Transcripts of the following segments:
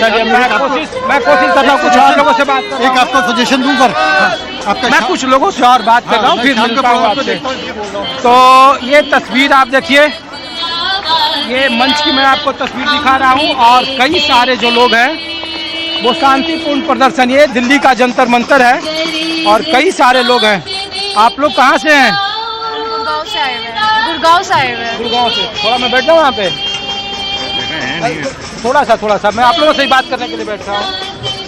चलिए मैं कोशिश कर रहा हूँ कुछ और लोगों से बात कर रहा हूँ। एक आपका सजेशन दूं सर, मैं कुछ लोगों से और बात कर रहा हूँ, फिर मिलता हूँ आपसे। तो ये तस्वीर आप देखिए, ये मंच की मैं आपको तस्वीर दिखा रहा हूँ और कई सारे जो लोग हैं वो शांतिपूर्ण प्रदर्शन, ये दिल्ली का जंतर मंतर है और कई सारे लोग हैं। आप लोग कहाँ से हैं? गुड़गांव से आए हुए हैं। गुड़गांव से आए हुए हैं। गुड़गांव से। थोड़ा मैं बैठ जाऊँ यहाँ पे, थोड़ा सा मैं आप लोगों से ही बात करने के लिए बैठ रहा हूँ।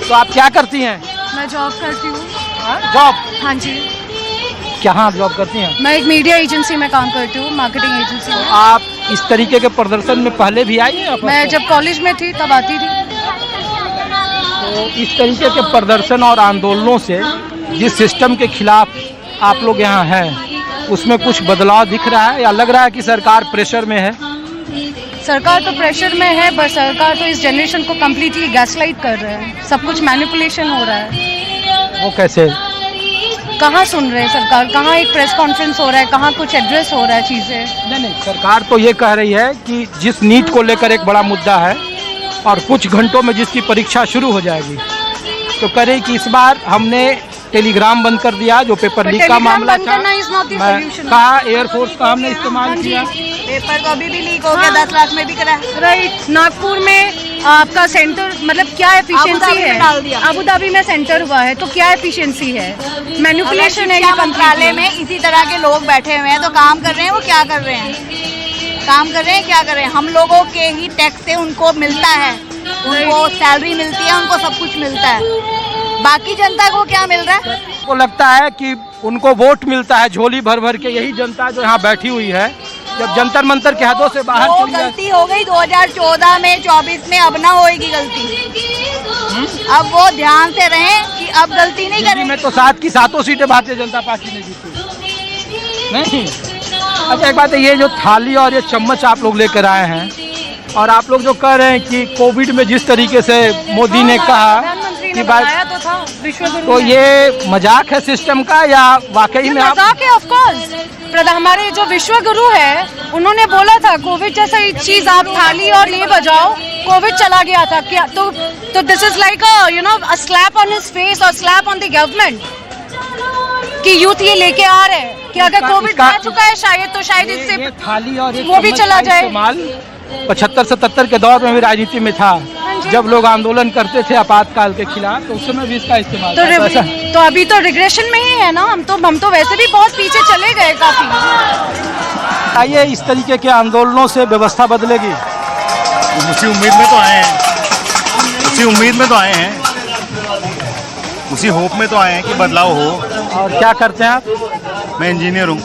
तो आप क्या करती हैं? मैं जॉब करती हूँ। जॉब? हाँ जी। कहाँ आप जॉब करती हैं? मैं एक मीडिया एजेंसी में काम करती हूँ, मार्केटिंग एजेंसी में। आप इस तरीके के प्रदर्शन में पहले भी आई हैं? मैं जब कॉलेज में थी तब आती थी। तो इस तरीके के प्रदर्शन और आंदोलनों से जिस सिस्टम के खिलाफ आप लोग यहाँ हैं उसमें कुछ बदलाव दिख रहा है या लग रहा है कि सरकार प्रेशर में है? सरकार तो प्रेशर में है, पर सरकार तो इस जनरेशन को कम्प्लीटली गैसलाइट कर रहा है। सब कुछ मैनिपुलेशन हो रहा है। वो कैसे? कहाँ सुन रहे हैं सरकार? कहाँ एक प्रेस कॉन्फ्रेंस हो रहा है? कहाँ कुछ एड्रेस हो रहा है चीज़ें? नहीं, सरकार तो ये कह रही है कि जिस नीट को लेकर एक बड़ा मुद्दा है और कुछ घंटों में जिसकी परीक्षा शुरू हो जाएगी, तो कह रही कि इस बार हमने टेलीग्राम बंद कर दिया, जो पेपर लीक का मामला था। कहा एयरफोर्स का हमने इस्तेमाल किया। पेपर तो अभी भी लीक हो गया, 10 लाख में भी करा। राइट। नागपुर में आपका सेंटर, मतलब क्या एफिशिएंसी है? अबू धाबी में सेंटर हुआ है, तो क्या एफिशिएंसी है? मैनिपुलेशन है। मंत्रालय में इसी तरह के लोग बैठे हुए हैं, तो काम कर रहे हैं। वो क्या कर रहे हैं? काम कर रहे हैं, क्या कर रहे हैं? हम लोगों के ही टैक्स से उनको मिलता है, उनको सैलरी मिलती है, उनको सब कुछ मिलता है। बाकी जनता को क्या मिल रहा है? को लगता है कि उनको वोट मिलता है झोली भर भर के, यही जनता जो यहाँ बैठी हुई है जब जंतर मंतर के हदों से बाहर वो गलती हो गई 2014 में, 24 में, अब ना होएगी गलती। अब वो ध्यान से रहें कि अब गलती नहीं करें। में तो 7 की 7 सीटें भारतीय जनता पार्टी ने जीती नहीं। अच्छा एक बात है, ये जो थाली और ये चम्मच आप लोग लेकर आए हैं और आप लोग जो कह रहे हैं कि कोविड में जिस तरीके से मोदी ने कहा कि तो ये मजाक है सिस्टम का या वाकई में? मजाक है, ऑफ कोर्स। हमारे जो विश्व गुरु है उन्होंने बोला था कोविड जैसा चीज आप थाली और ये बजाओ, कोविड चला गया था क्या? तो this is like a slap on his face और स्लैप ऑन द गवर्नमेंट कि यूथ ये लेके आ रहे हैं कि अगर कोविड आ चुका है शायद, तो शायद इससे थाली और वो भी चला जाए। 75-77 के दौर में भी राजनीति में था, जब लोग आंदोलन करते थे आपातकाल के खिलाफ, तो उस समय भी इसका इस्तेमाल तो अभी तो रिग्रेशन में ही है ना। हम तो वैसे भी बहुत पीछे चले गए काफी। आइए, इस तरीके के आंदोलनों से व्यवस्था बदलेगी? उसी उम्मीद में तो आए हैं, उसी होप में तो आए हैं कि बदलाव हो। और क्या करते हैं आप? मैं इंजीनियर हूँ।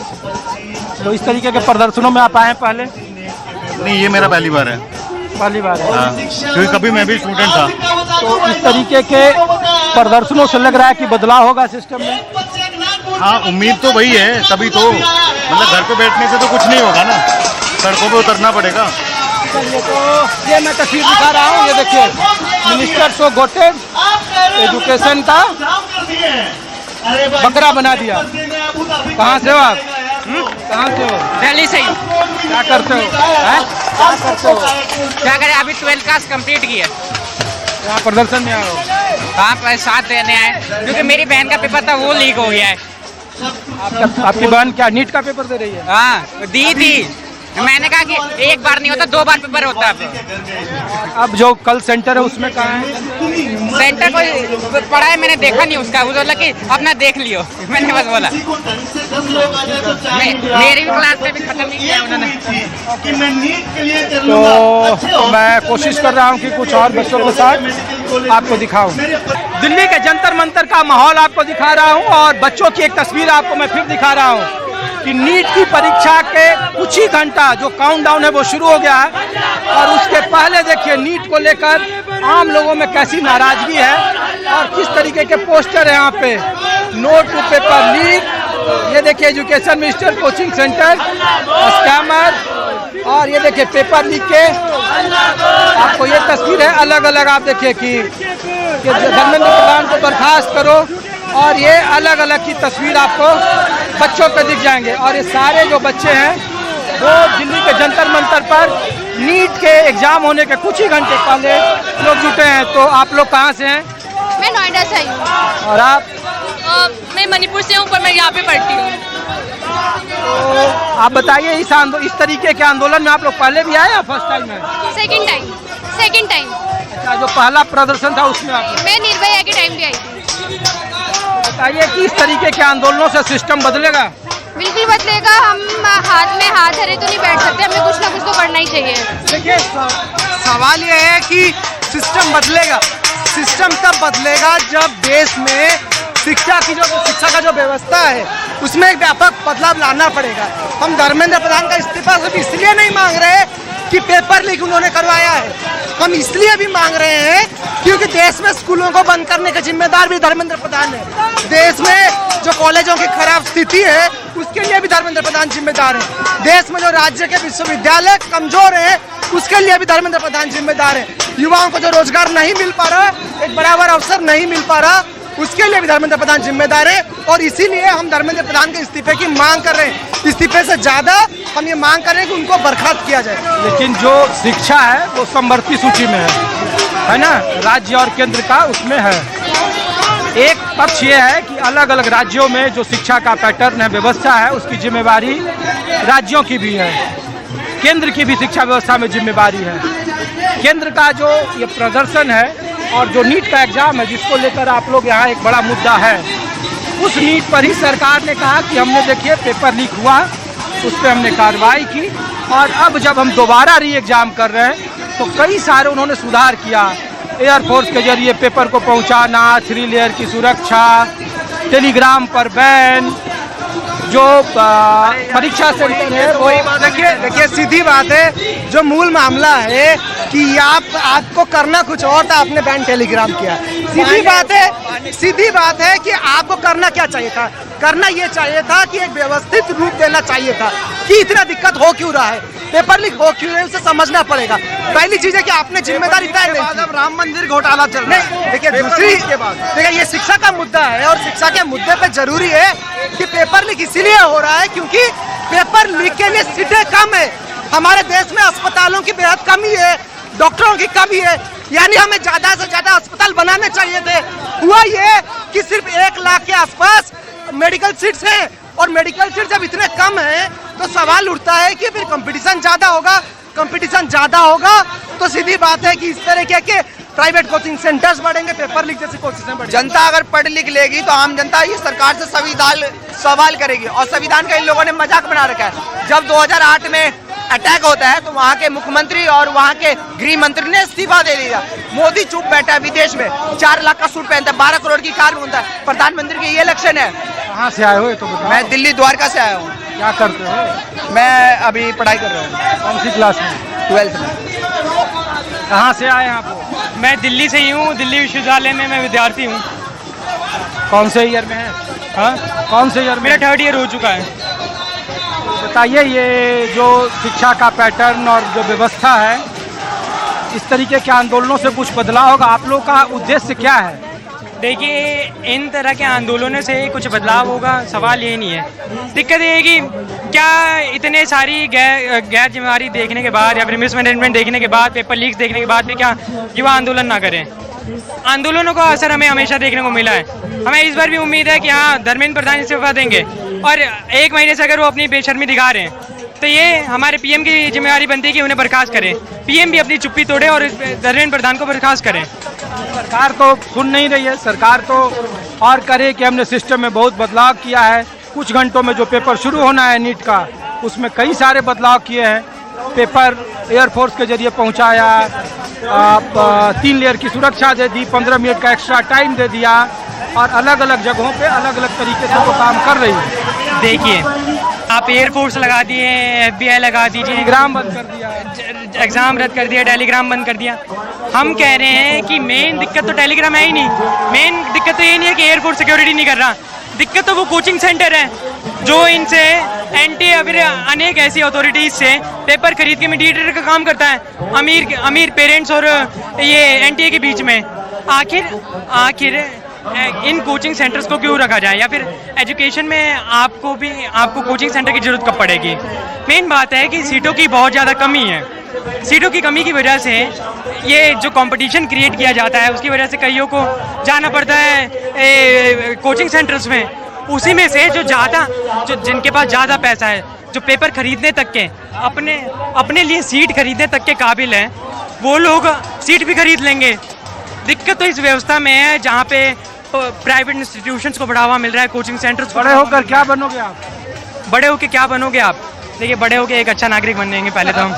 तो इस तरीके के प्रदर्शनों में आप आए हैं पहले? नहीं, ये मेरा पहली बार है। पहली बार है? हाँ, क्योंकि कभी मैं भी स्टूडेंट था। तो इस तरीके के प्रदर्शनों से लग रहा है कि बदलाव होगा सिस्टम में? हाँ, उम्मीद तो वही है, तभी तो मतलब घर पे बैठने से तो कुछ नहीं होगा ना, सड़कों पे उतरना पड़ेगा। चलिए, तो ये मैं तस्वीर दिखा रहा हूँ, ये देखिए मिनिस्टर सो गोटेड, एजुकेशन का बकरा बना दिया। कहाँ से हो आप? कहाँ से हो? दिल्ली से ही। क्या करते हो? क्या करें, अभी 12th क्लास कंप्लीट की है। यहाँ प्रदर्शन में आए हो? कहाँ पर साथ देने आए, क्योंकि मेरी बहन का पेपर था वो लीक हो गया है। आपकी बहन क्या नीट का पेपर दे रही है? हाँ, दी थी। मैंने कहा कि एक बार नहीं होता, 2 बार पेपर होता है। अब जो कल सेंटर है उसमें कहाँ है? सेंटर कोई पढ़ा है, मैंने देखा नहीं उसका। वो बोला कि अपना देख लियो, मैंने बस बोला। मेरी भी क्लास में भी खत्म नहीं किया उन्होंने। तो मैं कोशिश कर रहा हूँ कि कुछ और बच्चों के साथ आपको दिखाऊं। दिल्ली के जंतर मंतर का माहौल आपको दिखा रहा हूँ और बच्चों की एक तस्वीर आपको मैं फिर दिखा रहा हूँ कि नीट की परीक्षा के कुछ ही घंटा जो काउंटडाउन है वो शुरू हो गया है और उसके पहले देखिए नीट को लेकर आम लोगों में कैसी नाराजगी है और किस तरीके के पोस्टर है यहाँ पे। नो टू पेपर लीक, ये देखिए education minister coaching centre scammer, और ये देखिए पेपर लीक के आपको ये तस्वीर है अलग अलग। आप देखिए कि धर्मेंद्र प्रधान को बर्खास्त करो, और ये अलग अलग की तस्वीर आपको बच्चों पे दिख जाएंगे। और ये सारे जो बच्चे हैं वो दिल्ली के जंतर मंतर पर नीट के एग्जाम होने के कुछ ही घंटे पहले लोग जुटे हैं। तो आप लोग कहाँ से हैं? मैं नोएडा से आई हूँ। और आप? मैं मणिपुर से हूँ पर मैं यहाँ पे पढ़ती हूँ। तो आप बताइए इस तरीके के आंदोलन में आप लोग पहले भी आए या फर्स्ट टाइम है? Second time. अच्छा, जो पहला प्रदर्शन था उसमें आप? मैं निर्भया के टाइम भी आई थी। बताइए कि इस तरीके के आंदोलनों से सिस्टम बदलेगा? बिल्कुल बदलेगा। हम हाथ में हाथ धरे तो नहीं बैठ सकते, हमें कुछ ना कुछ तो करना ही चाहिए। देखिए, सवाल ये है कि सिस्टम बदलेगा। सिस्टम तब बदलेगा जब देश में शिक्षा का जो व्यवस्था है उसमें एक व्यापक बदलाव लाना पड़ेगा। हम धर्मेंद्र प्रधान का इस्तीफा सिर्फ इसलिए नहीं मांग रहे कि पेपर लीक उन्होंने करवाया है, हम इसलिए भी मांग रहे हैं क्योंकि देश में स्कूलों को बंद करने के जिम्मेदार भी धर्मेंद्र प्रधान है। देश में जो कॉलेजों की खराब स्थिति है उसके लिए भी धर्मेंद्र प्रधान जिम्मेदार है। देश में जो राज्य के विश्वविद्यालय कमजोर है उसके लिए भी धर्मेंद्र प्रधान जिम्मेदार है। युवाओं को जो रोजगार नहीं मिल पा रहा, एक बराबर अवसर नहीं मिल पा रहा, उसके लिए भी धर्मेंद्र प्रधान जिम्मेदार है। और इसीलिए हम धर्मेंद्र प्रधान के इस्तीफे की मांग कर रहे हैं। इस्तीफे से ज्यादा हम ये मांग कर रहे हैं कि उनको बर्खास्त किया जाए। लेकिन जो शिक्षा है वो समवर्ती सूची में है ना, राज्य और केंद्र का उसमें है। एक पक्ष ये है कि अलग अलग राज्यों में जो शिक्षा का पैटर्न है, व्यवस्था है, उसकी जिम्मेवारी राज्यों की भी है, केंद्र की भी शिक्षा व्यवस्था में जिम्मेवारी है। केंद्र का जो ये प्रदर्शन है और जो नीट का एग्जाम है जिसको लेकर आप लोग यहाँ एक बड़ा मुद्दा है, उस नीट पर ही सरकार ने कहा कि हमने देखिए पेपर लीक हुआ, उस पर हमने कार्रवाई की और अब जब हम दोबारा री एग्जाम कर रहे हैं तो कई सारे उन्होंने सुधार किया। एयरफोर्स के जरिए पेपर को पहुंचाना, 3 लेयर की सुरक्षा, टेलीग्राम पर बैन, जो परीक्षा सेंटर है वो देखिए सीधी बात है, जो मूल मामला है कि आपको करना कुछ और था, आपने बैन टेलीग्राम किया। सीधी बात है कि आपको करना क्या चाहिए था? करना ये चाहिए था कि एक व्यवस्थित रूप देना चाहिए था कि इतना दिक्कत हो क्यों रहा है, पेपर लीक हो क्यों है, उसे समझना पड़ेगा। पहली चीज है कि आपने जिम्मेदारी तय नहीं की। अब राम मंदिर घोटाला चल रहा है। देखिए दूसरी देखिए ये शिक्षा का मुद्दा है और शिक्षा के मुद्दे पे जरूरी है कि पेपर लीक इसीलिए हो रहा है क्योंकि पेपर लीक के लिए सीटें कम है। हमारे देश में अस्पतालों की बेहद कमी है, डॉक्टरों की कमी है, यानी हमें ज्यादा से ज्यादा अस्पताल बनाने चाहिए थे। हुआ ये कि सिर्फ 1 लाख के आसपास मेडिकल सीट्स हैं और मेडिकल सीट जब इतने कम हैं तो सवाल उठता है कि फिर कंपटीशन ज्यादा होगा। कंपटीशन ज्यादा होगा तो सीधी बात है कि इस तरह के प्राइवेट कोचिंग सेंटर्स बढ़ेंगे, पेपर लीक जैसी कोशिशें बढ़ेंगी। जनता अगर पढ़ लिख लेगी तो आम जनता इस सरकार से सवाल करेगी और संविधान का इन लोगों ने मजाक बना रखा है। जब 2008 में अटैक होता है तो वहाँ के मुख्यमंत्री और वहाँ के गृह मंत्री ने इस्तीफा दे दिया। मोदी चुप बैठा है विदेश में, 4 लाख का सूट पहनता है, 12 करोड़ की कार घूमता है। प्रधानमंत्री की ये इलेक्शन है। कहाँ से आए हो तो बताओ? मैं दिल्ली द्वारका से आया हूँ। क्या करते हो? मैं अभी पढ़ाई कर रहा हूँ। कौन सी क्लास में? 12th में। कहाँ से आए आप? मैं दिल्ली से ही हूँ, दिल्ली विश्वविद्यालय में मैं विद्यार्थी हूँ। कौन से ईयर में है? हाँ, कौन से ईयर में? मेरा 3rd ईयर हो चुका है। बताइए ये जो शिक्षा का पैटर्न और जो व्यवस्था है, इस तरीके के आंदोलनों से कुछ बदलाव होगा? आप लोगों का उद्देश्य क्या है? देखिए, इन तरह के आंदोलनों से कुछ बदलाव होगा, सवाल ये नहीं है। दिक्कत ये है कि क्या इतने सारी गैर जिम्मेदारी देखने के बाद या फिर मिसमैनेजमेंट देखने के बाद, पेपर लीक्स देखने के बाद भी क्या युवा आंदोलन ना करें? आंदोलनों का असर हमें हमेशा देखने को मिला है। हमें इस बार भी उम्मीद है कि हाँ, धर्मेंद्र प्रधान इस्तीफा देंगे और 1 महीने से अगर वो अपनी बेशर्मी दिखा रहे हैं तो ये हमारे पीएम की जिम्मेदारी बनती है कि उन्हें बर्खास्त करें। पीएम भी अपनी चुप्पी तोड़े और धर्मेंद्र प्रधान को बर्खास्त करें। सरकार तो सुन नहीं रही है। सरकार तो और करे कि हमने सिस्टम में बहुत बदलाव किया है। कुछ घंटों में जो पेपर शुरू होना है नीट का, उसमें कई सारे बदलाव किए हैं। पेपर एयरफोर्स के जरिए पहुंचाया, 3 लेयर की सुरक्षा दे दी, 15 मिनट का एक्स्ट्रा टाइम दे दिया और अलग अलग जगहों पे अलग अलग तरीके से वो काम कर रही है। देखिए, आप एयरफोर्स लगा दिए, FBI लगा दीजिए, टेलीग्राम बंद कर दिया, एग्ज़ाम रद्द कर दिया, टेलीग्राम बंद कर दिया। हम कह रहे हैं कि मेन दिक्कत तो टेलीग्राम है ही नहीं। मेन दिक्कत तो ये नहीं है कि एयरफोर्स सिक्योरिटी नहीं कर रहा, दिक्कत तो वो कोचिंग सेंटर है जो इनसे या फिर अनेक ऐसी अथॉरिटीज से पेपर खरीद के मीडिएटर का काम करता है, अमीर पेरेंट्स और ये NTA के बीच में। आखिर इन कोचिंग सेंटर्स को क्यों रखा जाए, या फिर एजुकेशन में आपको कोचिंग सेंटर की ज़रूरत कब पड़ेगी। मेन बात है कि सीटों की बहुत ज़्यादा कमी है। सीटों की कमी की वजह से ये जो कंपटीशन क्रिएट किया जाता है, उसकी वजह से कईयों को जाना पड़ता है कोचिंग सेंटर्स में। उसी में से जो जिनके पास ज़्यादा पैसा है, जो पेपर खरीदने तक के अपने लिए सीट खरीदने तक के काबिल हैं, वो लोग सीट भी खरीद लेंगे। दिक्कत तो इस व्यवस्था में है जहाँ पे प्राइवेट इंस्टीट्यूशंस को बढ़ावा मिल रहा है, कोचिंग सेंटर्स को। बड़े होकर क्या बनोगे आप? बड़े होकर क्या बनोगे आप? देखिए, बड़े होकर एक अच्छा नागरिक बनेंगे पहले तो हम।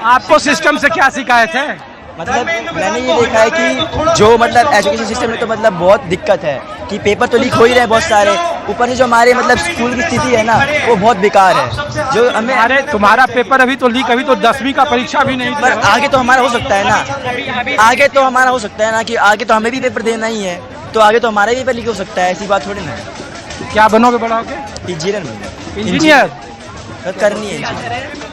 आपको सिस्टम से क्या शिकायत है? मतलब मैंने ये देखा है कि जो मतलब एजुकेशन सिस्टम में तो मतलब बहुत दिक्कत है कि पेपर तो लीक हो ही रहे हैं बहुत सारे, ऊपर से जो हमारे मतलब स्कूल की स्थिति है ना वो बहुत बेकार है। जो हमें अरे तुम्हारा पेपर अभी तो लीक, अभी तो 10वीं का परीक्षा भी नहीं पर दिया। आगे तो हमारा हो सकता है ना, आगे तो हमारा हो सकता है ना कि आगे तो हमें भी पेपर देना ही है, तो आगे तो हमारा भी पेपर लीक हो सकता है, ऐसी बात थोड़ी ना है। क्या बनोगे बड़ा होके? इंजीनियर इंजीनियर करनी है इंजीनियर।